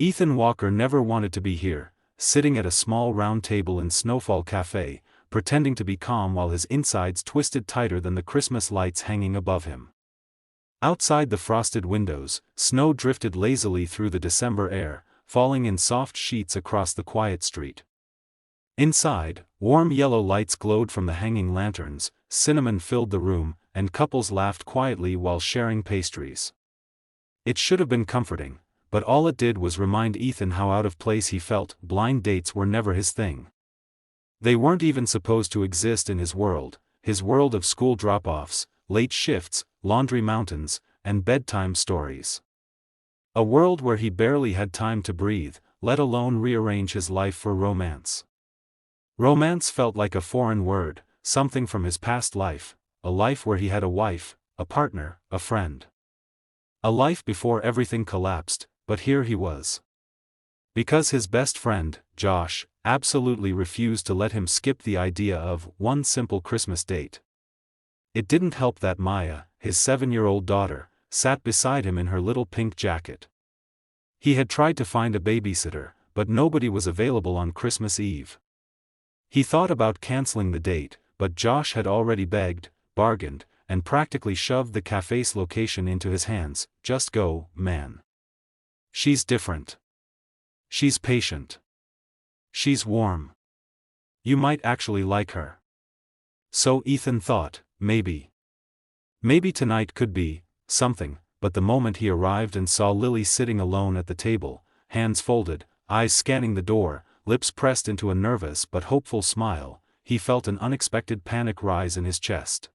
Ethan Walker never wanted to be here, sitting at a small round table in Snowfall Café, pretending to be calm while his insides twisted tighter than the Christmas lights hanging above him. Outside the frosted windows, snow drifted lazily through the December air, falling in soft sheets across the quiet street. Inside, warm yellow lights glowed from the hanging lanterns, cinnamon filled the room, and couples laughed quietly while sharing pastries. It should have been comforting, but all it did was remind Ethan how out of place he felt. Blind dates were never his thing. They weren't even supposed to exist in his world of school drop-offs, late shifts, laundry mountains, and bedtime stories. A world where he barely had time to breathe, let alone rearrange his life for romance. Romance felt like a foreign word, something from his past life, a life where he had a wife, a partner, a friend. A life before everything collapsed, but here he was. Because his best friend, Josh, absolutely refused to let him skip the idea of one simple Christmas date. It didn't help that Maya, his 7-year-old daughter, sat beside him in her little pink jacket. He had tried to find a babysitter, but nobody was available on Christmas Eve. He thought about canceling the date, but Josh had already begged, bargained, and practically shoved the café's location into his hands. Just go, man. She's different. She's patient. She's warm. You might actually like her. So Ethan thought, maybe tonight could be something, but the moment he arrived and saw Lily sitting alone at the table, hands folded, eyes scanning the door, lips pressed into a nervous but hopeful smile, he felt an unexpected panic rise in his chest.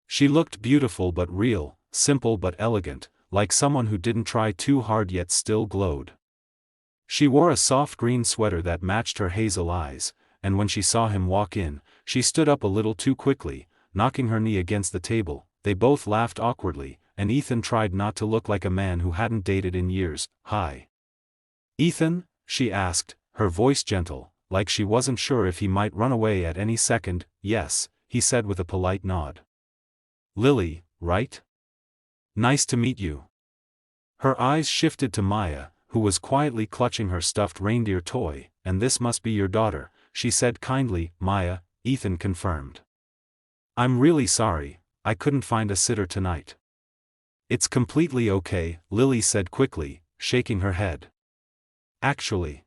She looked beautiful but real, simple but elegant, like someone who didn't try too hard yet still glowed. She wore a soft green sweater that matched her hazel eyes, and when she saw him walk in, she stood up a little too quickly, knocking her knee against the table. They both laughed awkwardly, and Ethan tried not to look like a man who hadn't dated in years. "Hi. Ethan?" she asked, her voice gentle, like she wasn't sure if he might run away at any second. "Yes," he said with a polite nod. "Lily, right? Nice to meet you." Her eyes shifted to Maya, who was quietly clutching her stuffed reindeer toy. "And this must be your daughter," she said kindly. "Maya," Ethan confirmed. "I'm really sorry, I couldn't find a sitter tonight." "It's completely okay," Lily said quickly, shaking her head. "Actually,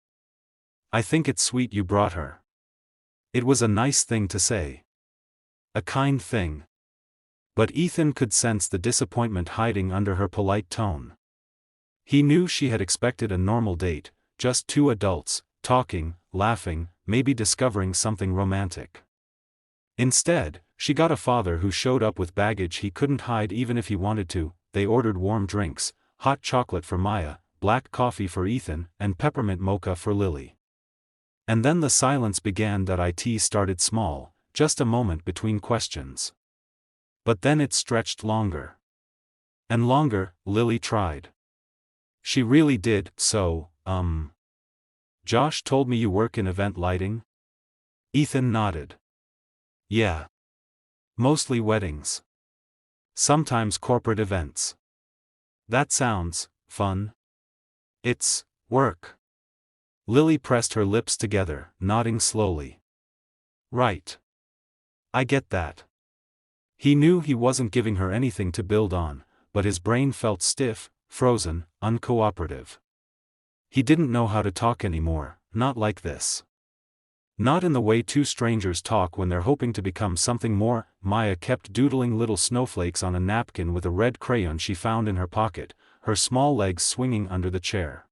I think it's sweet you brought her." It was a nice thing to say. A kind thing. But Ethan could sense the disappointment hiding under her polite tone. He knew she had expected a normal date, just two adults, talking, laughing, maybe discovering something romantic. Instead, she got a father who showed up with baggage he couldn't hide even if he wanted to. They ordered warm drinks, hot chocolate for Maya, black coffee for Ethan, and peppermint mocha for Lily. And then the silence began. It started small, just a moment between questions. But then it stretched longer. And longer. Lily tried. "She really did. So, Josh told me you work in event lighting?" Ethan nodded. "Yeah. Mostly weddings. Sometimes corporate events." "That sounds fun." "It's work." Lily pressed her lips together, nodding slowly. "Right. I get that." He knew he wasn't giving her anything to build on, but his brain felt stiff, frozen, uncooperative. He didn't know how to talk anymore, not like this. Not in the way two strangers talk when they're hoping to become something more. Maya kept doodling little snowflakes on a napkin with a red crayon she found in her pocket, her small legs swinging under the chair.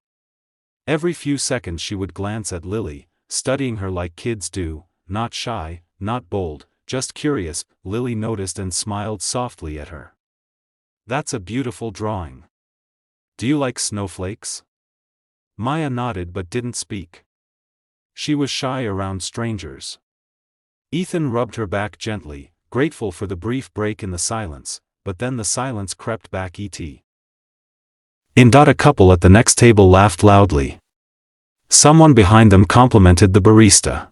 Every few seconds she would glance at Lily, studying her like kids do, not shy, not bold, just curious. Lily noticed and smiled softly at her. "That's a beautiful drawing. Do you like snowflakes?" Maya nodded but didn't speak. She was shy around strangers. Ethan rubbed her back gently, grateful for the brief break in the silence, but then the silence crept back. A couple at the next table laughed loudly. Someone behind them complimented the barista.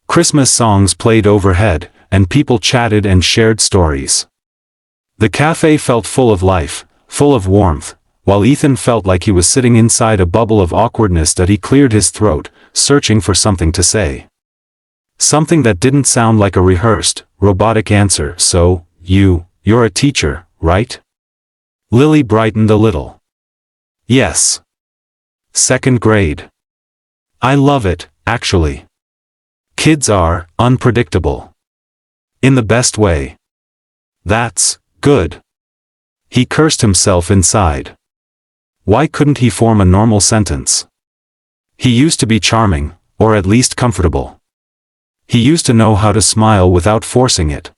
Christmas songs played overhead, and people chatted and shared stories. The cafe felt full of life, full of warmth, while Ethan felt like he was sitting inside a bubble of awkwardness that he cleared his throat, searching for something to say. Something that didn't sound like a rehearsed, robotic answer. So, you're a teacher, right? Lily brightened a little. Yes. 2nd grade. I love it, actually. Kids are unpredictable. In the best way. That's good. He cursed himself inside. Why couldn't he form a normal sentence? He used to be charming, or at least comfortable. He used to know how to smile without forcing it.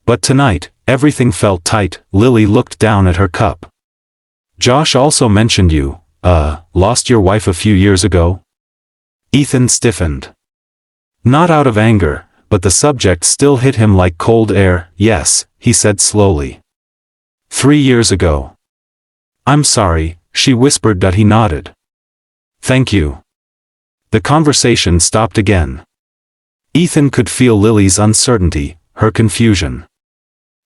But tonight, everything felt tight. Lily looked down at her cup. Josh also mentioned you, lost your wife a few years ago? Ethan stiffened. Not out of anger, but the subject still hit him like cold air. Yes, he said slowly. 3 years ago. I'm sorry, she whispered that he nodded. Thank you. The conversation stopped again. Ethan could feel Lily's uncertainty, her confusion.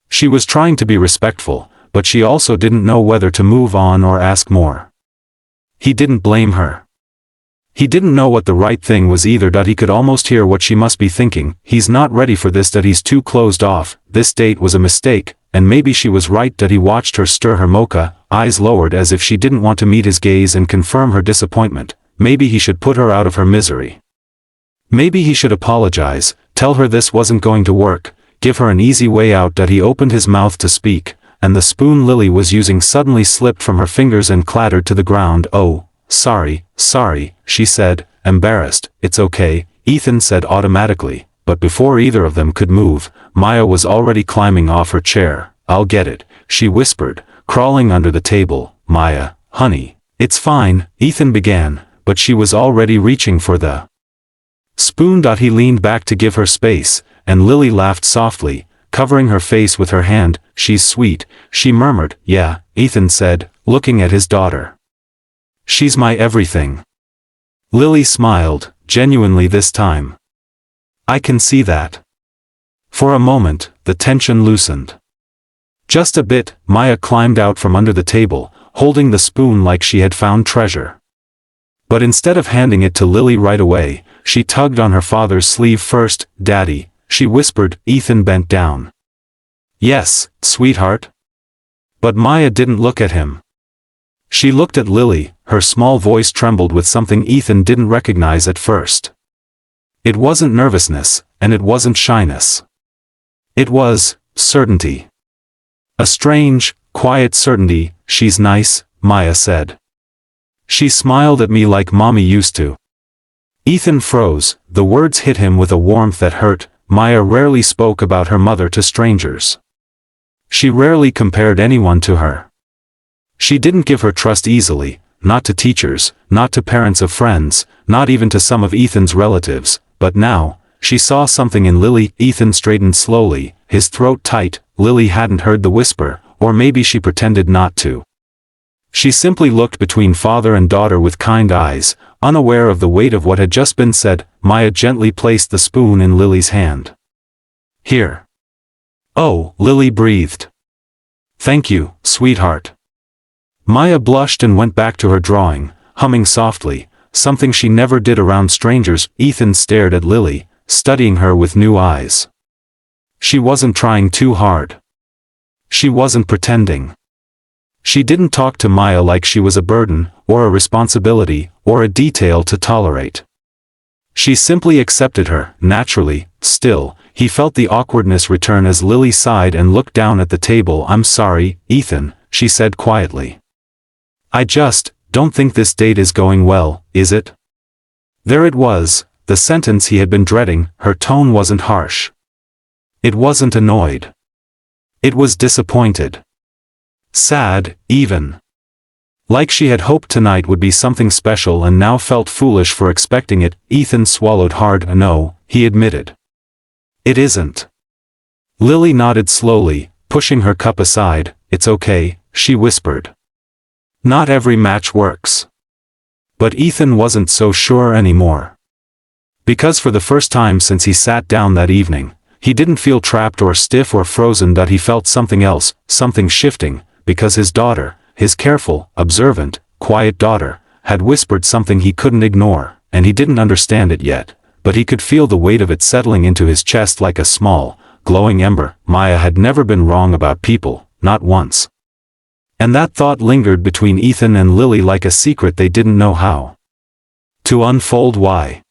She was trying to be respectful, but she also didn't know whether to move on or ask more. He didn't blame her. He didn't know what the right thing was either. That he could almost hear what she must be thinking. He's not ready for this, that he's too closed off, this date was a mistake, and maybe she was right. That he watched her stir her mocha, eyes lowered as if she didn't want to meet his gaze and confirm her disappointment. Maybe he should put her out of her misery. Maybe he should apologize, tell her this wasn't going to work, give her an easy way out. That he opened his mouth to speak, and the spoon Lily was using suddenly slipped from her fingers and clattered to the ground. Oh, sorry, she said, embarrassed. It's okay, Ethan said automatically, but before either of them could move, Maya was already climbing off her chair. I'll get it, she whispered, crawling under the table. Maya, honey, it's fine, Ethan began, but she was already reaching for the spoon. He leaned back to give her space, and Lily laughed softly, covering her face with her hand. She's sweet, she murmured. Yeah, Ethan said, looking at his daughter. She's my everything. Lily smiled, genuinely this time. I can see that. For a moment, the tension loosened. Just a bit. Maya climbed out from under the table, holding the spoon like she had found treasure. But instead of handing it to Lily right away, she tugged on her father's sleeve first. Daddy, she whispered. Ethan bent down. Yes, sweetheart. But Maya didn't look at him. She looked at Lily, her small voice trembled with something Ethan didn't recognize at first. It wasn't nervousness, and it wasn't shyness. It was certainty. A strange, quiet certainty. She's nice, Maya said. She smiled at me like mommy used to. Ethan froze, the words hit him with a warmth that hurt. Maya rarely spoke about her mother to strangers. She rarely compared anyone to her. She didn't give her trust easily, not to teachers, not to parents of friends, not even to some of Ethan's relatives, but now, she saw something in Lily. Ethan straightened slowly, his throat tight. Lily hadn't heard the whisper, or maybe she pretended not to. She simply looked between father and daughter with kind eyes, unaware of the weight of what had just been said. Maya gently placed the spoon in Lily's hand. Here. Oh, Lily breathed. Thank you, sweetheart. Maya blushed and went back to her drawing, humming softly, something she never did around strangers. Ethan stared at Lily, studying her with new eyes. She wasn't trying too hard. She wasn't pretending. She didn't talk to Maya like she was a burden, or a responsibility, or a detail to tolerate. She simply accepted her, naturally. Still, he felt the awkwardness return as Lily sighed and looked down at the table. I'm sorry, Ethan, she said quietly. I just don't think this date is going well, is it? There it was, the sentence he had been dreading. Her tone wasn't harsh. It wasn't annoyed. It was disappointed. Sad, even. Like she had hoped tonight would be something special and now felt foolish for expecting it. Ethan swallowed hard. No, he admitted. It isn't. Lily nodded slowly, pushing her cup aside. It's okay, she whispered. Not every match works. But Ethan wasn't so sure anymore. Because for the first time since he sat down that evening, he didn't feel trapped or stiff or frozen. That he felt something else, something shifting, because his daughter, his careful, observant, quiet daughter, had whispered something he couldn't ignore, and he didn't understand it yet, but he could feel the weight of it settling into his chest like a small, glowing ember. Maya had never been wrong about people, not once. And that thought lingered between Ethan and Lily like a secret they didn't know how to unfold. Why?